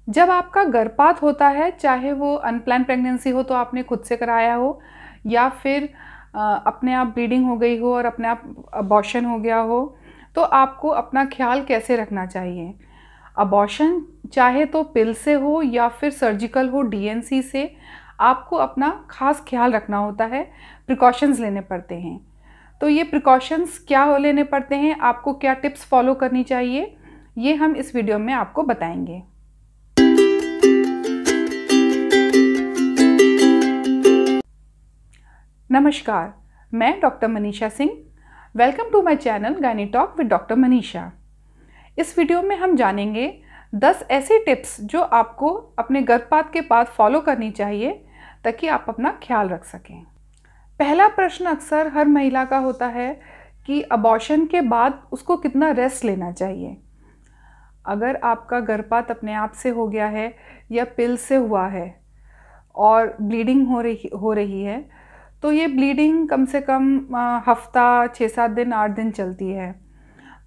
जब आपका गर्भपात होता है, चाहे वो अनप्लान प्रेगनेंसी हो तो आपने खुद से कराया हो, या फिर अपने आप ब्लीडिंग हो गई हो और अपने आप अबॉर्शन हो गया हो, तो आपको अपना ख्याल कैसे रखना चाहिए। अबॉर्शन चाहे तो पिल से हो या फिर सर्जिकल हो डीएनसी से, आपको अपना खास ख्याल रखना होता है, प्रिकॉशंस लेने पड़ते हैं। तो ये प्रिकॉशंस क्या हो लेने पड़ते हैं, आपको क्या टिप्स फॉलो करनी चाहिए, ये हम इस वीडियो में आपको बताएंगे। नमस्कार, मैं doctor Manisha Singh. Welcome to my channel gynae talk with doctor Manisha. इस वीडियो में हम जानेंगे 10 ऐसे टिप्स जो आपको अपने गर्भपात के बाद फॉलो करनी चाहिए ताकि आप अपना ख्याल रख सकें। पहला प्रश्न अक्सर हर महिला का होता है कि अबॉर्शन के बाद उसको कितना रेस्ट लेना चाहिए। अगर आपका गर्भपात अपने आप से हो गया है या पिल से हुआ है और ब्लीडिंग हो रही है, तो ये ब्लीडिंग कम से कम हफ्ता 6-7 दिन 8 दिन चलती है।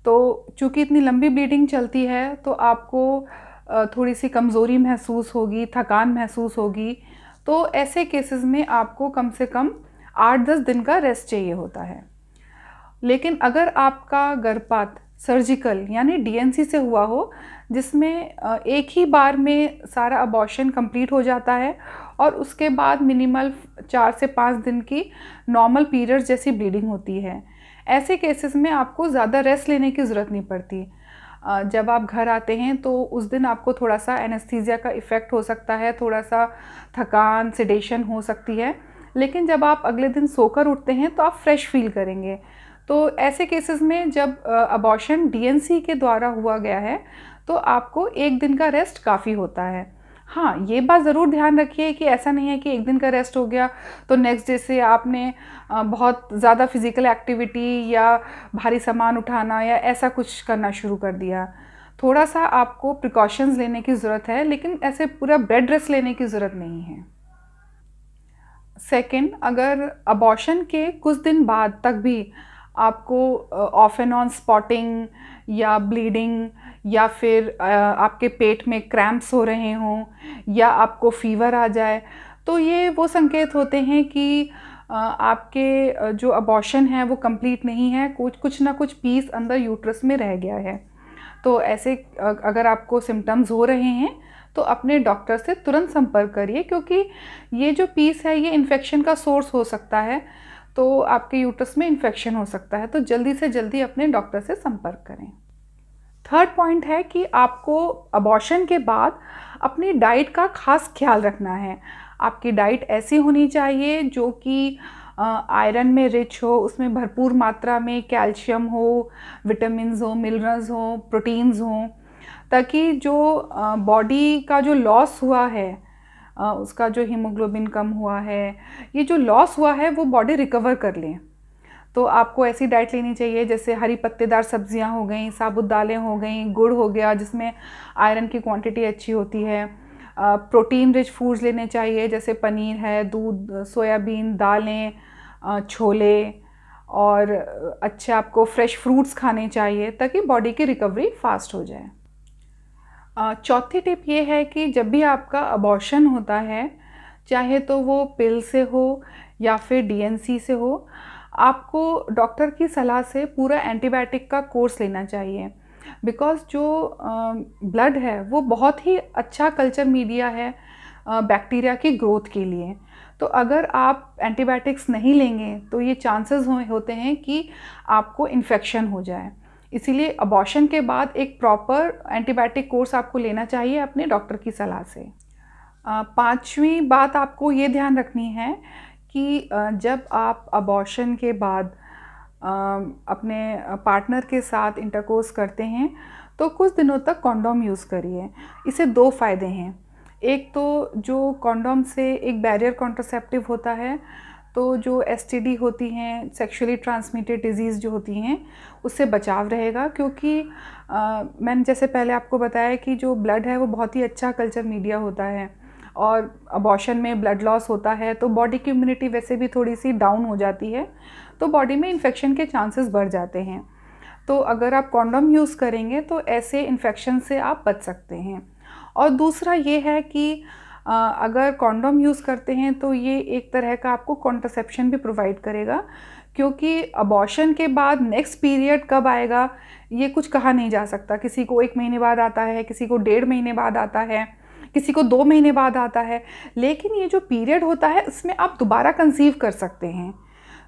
तो चूँकि इतनी लंबी ब्लीडिंग चलती है तो आपको थोड़ी सी कमज़ोरी महसूस होगी, थकान महसूस होगी। तो ऐसे केसेस में आपको कम से कम 8-10 दिन का रेस्ट चाहिए होता है। लेकिन अगर आपका गर्भपात सर्जिकल यानी डीएनसी से हुआ हो, जिसमें एक ही बार में सारा अबॉर्शन कंप्लीट हो जाता है और उसके बाद मिनिमल 4 से 5 दिन की नॉर्मल पीरियड्स जैसी ब्लीडिंग होती है, ऐसे केसेस में आपको ज़्यादा रेस्ट लेने की ज़रूरत नहीं पड़ती। जब आप घर आते हैं तो उस दिन आपको थोड़ा सा एनेस्थीसिया का इफ़ेक्ट हो सकता है, थोड़ा सा थकान, सेडेशन हो सकती है, लेकिन जब आप अगले दिन सोकर उठते हैं तो आप फ्रेश फील करेंगे। तो ऐसे केसेस में जब अबॉर्शन डीएनसी के द्वारा हुआ गया है तो आपको 1 दिन का रेस्ट काफ़ी होता है। हाँ, ये बात ज़रूर ध्यान रखिए कि ऐसा नहीं है कि 1 दिन का रेस्ट हो गया तो नेक्स्ट डे से आपने बहुत ज़्यादा फिज़िकल एक्टिविटी या भारी सामान उठाना या ऐसा कुछ करना शुरू कर दिया। थोड़ा सा आपको प्रिकॉशंस लेने की ज़रूरत है, लेकिन ऐसे पूरा बेड रेस्ट लेने की ज़रूरत नहीं है। सेकंड, अगर अबॉर्शन के कुछ दिन बाद तक भी आपको ऑफ एंड ऑन स्पॉटिंग या ब्लीडिंग या फिर आपके पेट में क्रैम्प्स हो रहे हों या आपको फीवर आ जाए, तो ये वो संकेत होते हैं कि आपके जो अबॉर्शन है वो कंप्लीट नहीं है, कुछ ना कुछ पीस अंदर यूट्रस में रह गया है। तो ऐसे अगर आपको सिम्टम्स हो रहे हैं तो अपने डॉक्टर से तुरंत संपर्क करिए, क्योंकि ये जो पीस है ये इन्फेक्शन का सोर्स हो सकता है। तो आपके यूट्रस में इन्फेक्शन हो सकता है, तो जल्दी से जल्दी अपने डॉक्टर से संपर्क करें। थर्ड पॉइंट है कि आपको अबॉर्शन के बाद अपनी डाइट का खास ख्याल रखना है। आपकी डाइट ऐसी होनी चाहिए जो कि आयरन में रिच हो, उसमें भरपूर मात्रा में कैल्शियम हो, विटामिन्स हो, मिनरल्स हो, प्रोटीन्स हों, ताकि जो बॉडी का जो लॉस हुआ है, उसका जो हीमोग्लोबिन कम हुआ है, ये जो लॉस हुआ है वो बॉडी रिकवर कर ले। तो आपको ऐसी डाइट लेनी चाहिए जैसे हरी पत्तेदार सब्जियां हो गई, साबुत दालें हो गई, गुड़ हो गया जिसमें आयरन की क्वांटिटी अच्छी होती है। प्रोटीन रिच फूड्स लेने चाहिए जैसे पनीर है, दूध, सोयाबीन, दालें, छोले, और अच्छे आपको फ्रेश फ्रूट्स खाने चाहिए ताकि बॉडी की रिकवरी फास्ट हो जाए। चौथी टिप ये है कि जब भी आपका अबॉर्शन होता है, चाहे तो वो पिल से हो या फिर डीएनसी से हो, आपको डॉक्टर की सलाह से पूरा एंटीबायोटिक का कोर्स लेना चाहिए। बिकॉज़ जो ब्लड है वो बहुत ही अच्छा कल्चर मीडिया है बैक्टीरिया की ग्रोथ के लिए। तो अगर आप एंटीबायोटिक्स नहीं लेंगे तो ये चांसेस होते हैं कि आपको इन्फेक्शन हो जाए। इसीलिए अबॉर्शन के बाद एक प्रॉपर एंटीबायोटिक कोर्स आपको लेना चाहिए अपने डॉक्टर की सलाह से। पांचवी बात आपको ये ध्यान रखनी है कि जब आप अबॉर्शन के बाद अपने पार्टनर के साथ इंटरकोर्स करते हैं तो कुछ दिनों तक कॉन्डोम यूज़ करिए। इससे 2 फ़ायदे हैं। एक तो जो कॉन्डोम से एक बैरियर कॉन्ट्रासेप्टिव होता है, तो जो एसटीडी होती हैं, सेक्सुअली ट्रांसमिटेड डिजीज़ जो होती हैं, उससे बचाव रहेगा, क्योंकि मैंने जैसे पहले आपको बताया कि जो ब्लड है वो बहुत ही अच्छा कल्चर मीडिया होता है, और अबॉर्शन में ब्लड लॉस होता है तो बॉडी की इम्यूनिटी वैसे भी थोड़ी सी डाउन हो जाती है, तो बॉडी में इन्फेक्शन के चांसेस बढ़ जाते हैं। तो अगर आप कॉन्डोम यूज़ करेंगे तो ऐसे इन्फेक्शन से आप बच सकते हैं। और दूसरा ये है कि अगर कॉन्डोम यूज़ करते हैं तो ये एक तरह का आपको कॉन्ट्रासेप्शन भी प्रोवाइड करेगा, क्योंकि अबॉर्शन के बाद नेक्स्ट पीरियड कब आएगा ये कुछ कहा नहीं जा सकता। किसी को 1 महीने बाद आता है, किसी को 1.5 महीने बाद आता है, किसी को 2 महीने बाद आता है, लेकिन ये जो पीरियड होता है इसमें आप दोबारा कंसीव कर सकते हैं,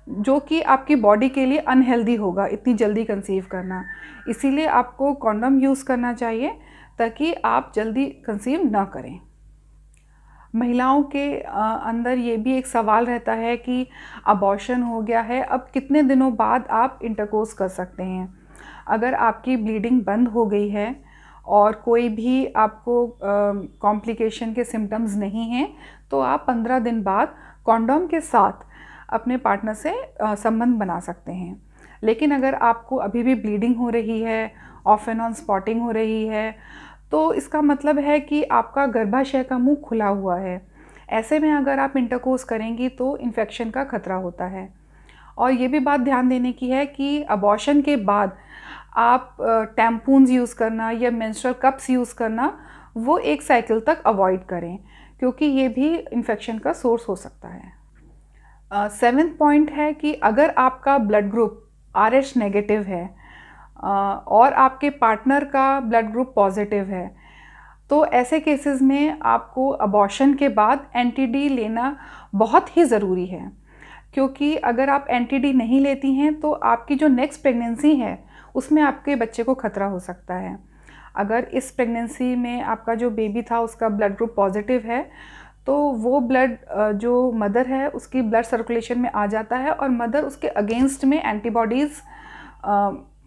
जो कि आपकी बॉडी के लिए अनहेल्दी होगा इतनी जल्दी कंसीव करना। इसीलिए आपको कॉन्डोम यूज़ करना चाहिए ताकि आप जल्दी कंसीव ना करें। महिलाओं के अंदर ये भी एक सवाल रहता है कि अबॉर्शन हो गया है, अब कितने दिनों बाद आप इंटरकोर्स कर सकते हैं। अगर आपकी ब्लीडिंग बंद हो गई है और कोई भी आपको कॉम्प्लिकेशन के सिम्टम्स नहीं हैं, तो आप 15 दिन बाद कॉन्डोम के साथ अपने पार्टनर से संबंध बना सकते हैं। लेकिन अगर आपको अभी भी ब्लीडिंग हो रही है, ऑफ एंड ऑन स्पॉटिंग हो रही है, तो इसका मतलब है कि आपका गर्भाशय का मुंह खुला हुआ है। ऐसे में अगर आप इंटरकोर्स करेंगी तो इन्फेक्शन का खतरा होता है। और ये भी बात ध्यान देने की है कि अबॉर्शन के बाद आप टैम्पून्स यूज़ करना या मेंस्ट्रुअल कप्स यूज़ करना वो 1 साइकिल तक अवॉइड करें, क्योंकि ये भी इन्फेक्शन का सोर्स हो सकता है। 7th पॉइंट है कि अगर आपका ब्लड ग्रुप RH नेगेटिव है और आपके पार्टनर का ब्लड ग्रुप पॉजिटिव है, तो ऐसे केसेस में आपको अबॉर्शन के बाद NTD लेना बहुत ही ज़रूरी है, क्योंकि अगर आप NTD नहीं लेती हैं तो आपकी जो नेक्स्ट प्रेगनेंसी है उसमें आपके बच्चे को खतरा हो सकता है। अगर इस प्रेगनेंसी में आपका जो बेबी था उसका ब्लड ग्रुप पॉजिटिव है, तो वो ब्लड जो मदर है उसकी ब्लड सर्कुलेशन में आ जाता है और मदर उसके अगेंस्ट में एंटीबॉडीज़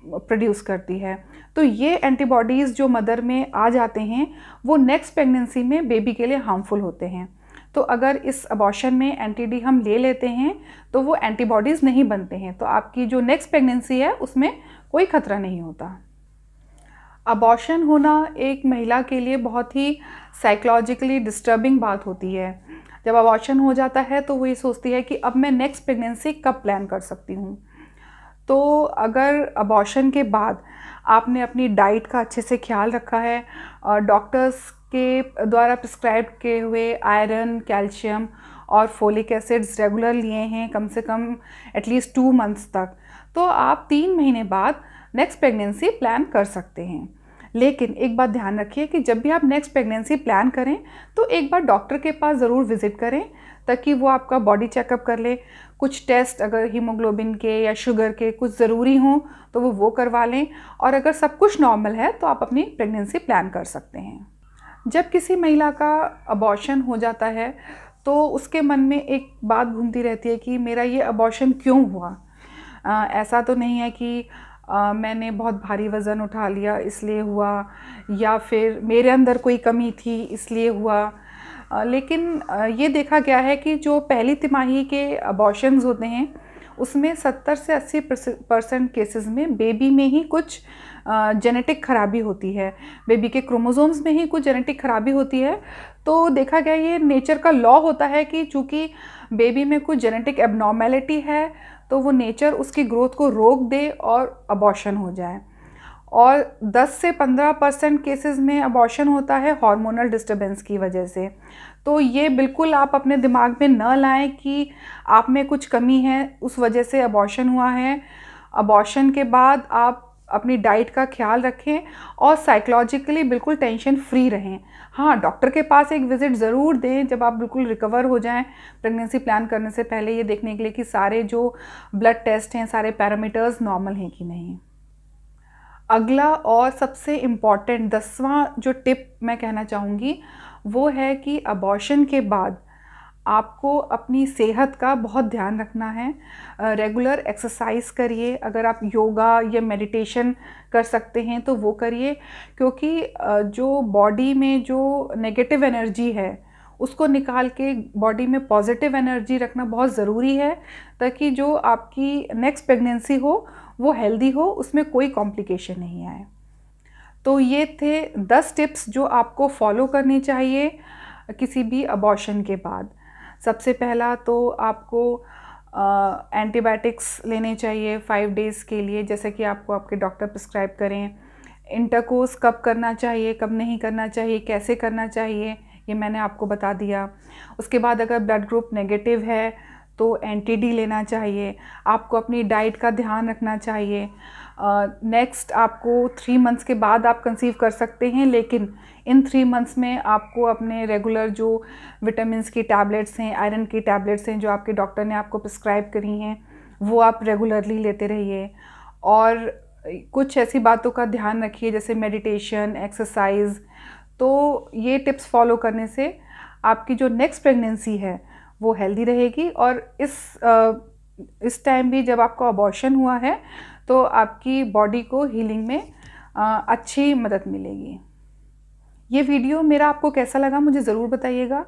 प्रोड्यूस करती है। तो ये एंटीबॉडीज़ जो मदर में आ जाते हैं वो नेक्स्ट प्रेगनेंसी में बेबी के लिए हार्मफुल होते हैं। तो अगर इस अबॉर्शन में NTD हम ले लेते हैं तो वो एंटीबॉडीज़ नहीं बनते हैं, तो आपकी जो नेक्स्ट प्रेगनेंसी है उसमें कोई खतरा नहीं होता। अबॉर्शन होना एक महिला के लिए बहुत ही साइकोलॉजिकली डिस्टर्बिंग बात होती है। जब अबॉर्शन हो जाता है तो वो ये सोचती है कि अब मैं नेक्स्ट प्रेगनेंसी कब प्लान कर सकती हूँ। तो अगर अबॉर्शन के बाद आपने अपनी डाइट का अच्छे से ख्याल रखा है और डॉक्टर्स के द्वारा प्रिस्क्राइब किए हुए आयरन, कैल्शियम और फोलिक एसिड्स रेगुलर लिए हैं कम से कम एटलीस्ट 2 मंथ्स तक, तो आप 3 महीने बाद नेक्स्ट प्रेगनेंसी प्लान कर सकते हैं। लेकिन एक बात ध्यान रखिए कि जब भी आप नेक्स्ट प्रेगनेंसी प्लान करें तो एक बार डॉक्टर के पास ज़रूर विज़िट करें, ताकि वो आपका बॉडी चेकअप कर ले। कुछ टेस्ट अगर हीमोग्लोबिन के या शुगर के कुछ ज़रूरी हों तो वो करवा लें, और अगर सब कुछ नॉर्मल है तो आप अपनी प्रेगनेंसी प्लान कर सकते हैं। जब किसी महिला का अबॉर्शन हो जाता है तो उसके मन में एक बात घूमती रहती है कि मेरा ये अबॉर्शन क्यों हुआ। ऐसा तो नहीं है कि मैंने बहुत भारी वज़न उठा लिया इसलिए हुआ, या फिर मेरे अंदर कोई कमी थी इसलिए हुआ। लेकिन ये देखा गया है कि जो पहली तिमाही के अबॉर्शंस होते हैं उसमें 70 से 80% केसेस में बेबी में ही कुछ जेनेटिक खराबी होती है, बेबी के क्रोमोसोम्स में ही कुछ जेनेटिक खराबी होती है। तो देखा गया ये नेचर का लॉ होता है कि चूँकि बेबी में कुछ जेनेटिक एबनॉर्मेलिटी है तो वो नेचर उसकी ग्रोथ को रोक दे और अबॉर्शन हो जाए। और 10 से 15% केसेस में अबॉर्शन होता है हार्मोनल डिस्टर्बेंस की वजह से। तो ये बिल्कुल आप अपने दिमाग में न लाएं कि आप में कुछ कमी है उस वजह से अबॉर्शन हुआ है। अबॉर्शन के बाद आप अपनी डाइट का ख्याल रखें और साइकोलॉजिकली बिल्कुल टेंशन फ्री रहें। हाँ, डॉक्टर के पास एक विज़िट ज़रूर दें जब आप बिल्कुल रिकवर हो जाएं प्रेगनेंसी प्लान करने से पहले, ये देखने के लिए कि सारे जो ब्लड टेस्ट हैं, सारे पैरामीटर्स नॉर्मल हैं कि नहीं। अगला और सबसे इम्पॉर्टेंट 10वां जो टिप मैं कहना चाहूँगी वो है कि अबॉर्शन के बाद आपको अपनी सेहत का बहुत ध्यान रखना है। रेगुलर एक्सरसाइज करिए, अगर आप योगा या मेडिटेशन कर सकते हैं तो वो करिए, क्योंकि जो बॉडी में जो नेगेटिव एनर्जी है उसको निकाल के बॉडी में पॉजिटिव एनर्जी रखना बहुत ज़रूरी है, ताकि जो आपकी नेक्स्ट प्रेगनेंसी हो वो हेल्दी हो, उसमें कोई कॉम्प्लिकेशन नहीं आए। तो ये थे 10 टिप्स जो आपको फॉलो करनी चाहिए किसी भी अबॉर्शन के बाद। सबसे पहला तो आपको एंटीबायोटिक्स लेने चाहिए 5 डेज़ के लिए, जैसे कि आपको आपके डॉक्टर प्रिस्क्राइब करें। इंटरकोर्स कब करना चाहिए, कब नहीं करना चाहिए, कैसे करना चाहिए, ये मैंने आपको बता दिया। उसके बाद अगर ब्लड ग्रुप नेगेटिव है तो एंटी-डी लेना चाहिए। आपको अपनी डाइट का ध्यान रखना चाहिए। नेक्स्ट आपको 3 मंथ्स के बाद आप कंसीव कर सकते हैं, लेकिन इन 3 मंथ्स में आपको अपने रेगुलर जो विटामिन्स की टैबलेट्स हैं, आयरन की टैबलेट्स हैं जो आपके डॉक्टर ने आपको प्रिस्क्राइब करी हैं, वो आप रेगुलरली लेते रहिए। और कुछ ऐसी बातों का ध्यान रखिए जैसे मेडिटेशन, एक्सरसाइज। तो ये टिप्स फॉलो करने से आपकी जो नेक्स्ट प्रेगनेंसी है वो हेल्दी रहेगी। और इस टाइम भी जब आपका अबॉर्शन हुआ है तो आपकी बॉडी को हीलिंग में अच्छी मदद मिलेगी। ये वीडियो मेरा आपको कैसा लगा मुझे ज़रूर बताइएगा।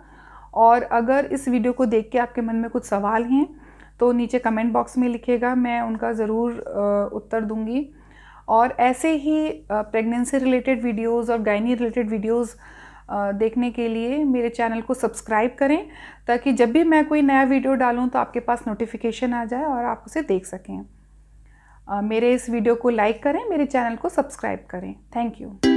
और अगर इस वीडियो को देख के आपके मन में कुछ सवाल हैं तो नीचे कमेंट बॉक्स में लिखिएगा, मैं उनका ज़रूर उत्तर दूंगी। और ऐसे ही प्रेगनेंसी रिलेटेड वीडियोस और गायनी रिलेटेड वीडियोस देखने के लिए मेरे चैनल को सब्सक्राइब करें, ताकि जब भी मैं कोई नया वीडियो डालूं तो आपके पास नोटिफिकेशन आ जाए और आप उसे देख सकें। मेरे इस वीडियो को लाइक करें, मेरे चैनल को सब्सक्राइब करें। Thank you.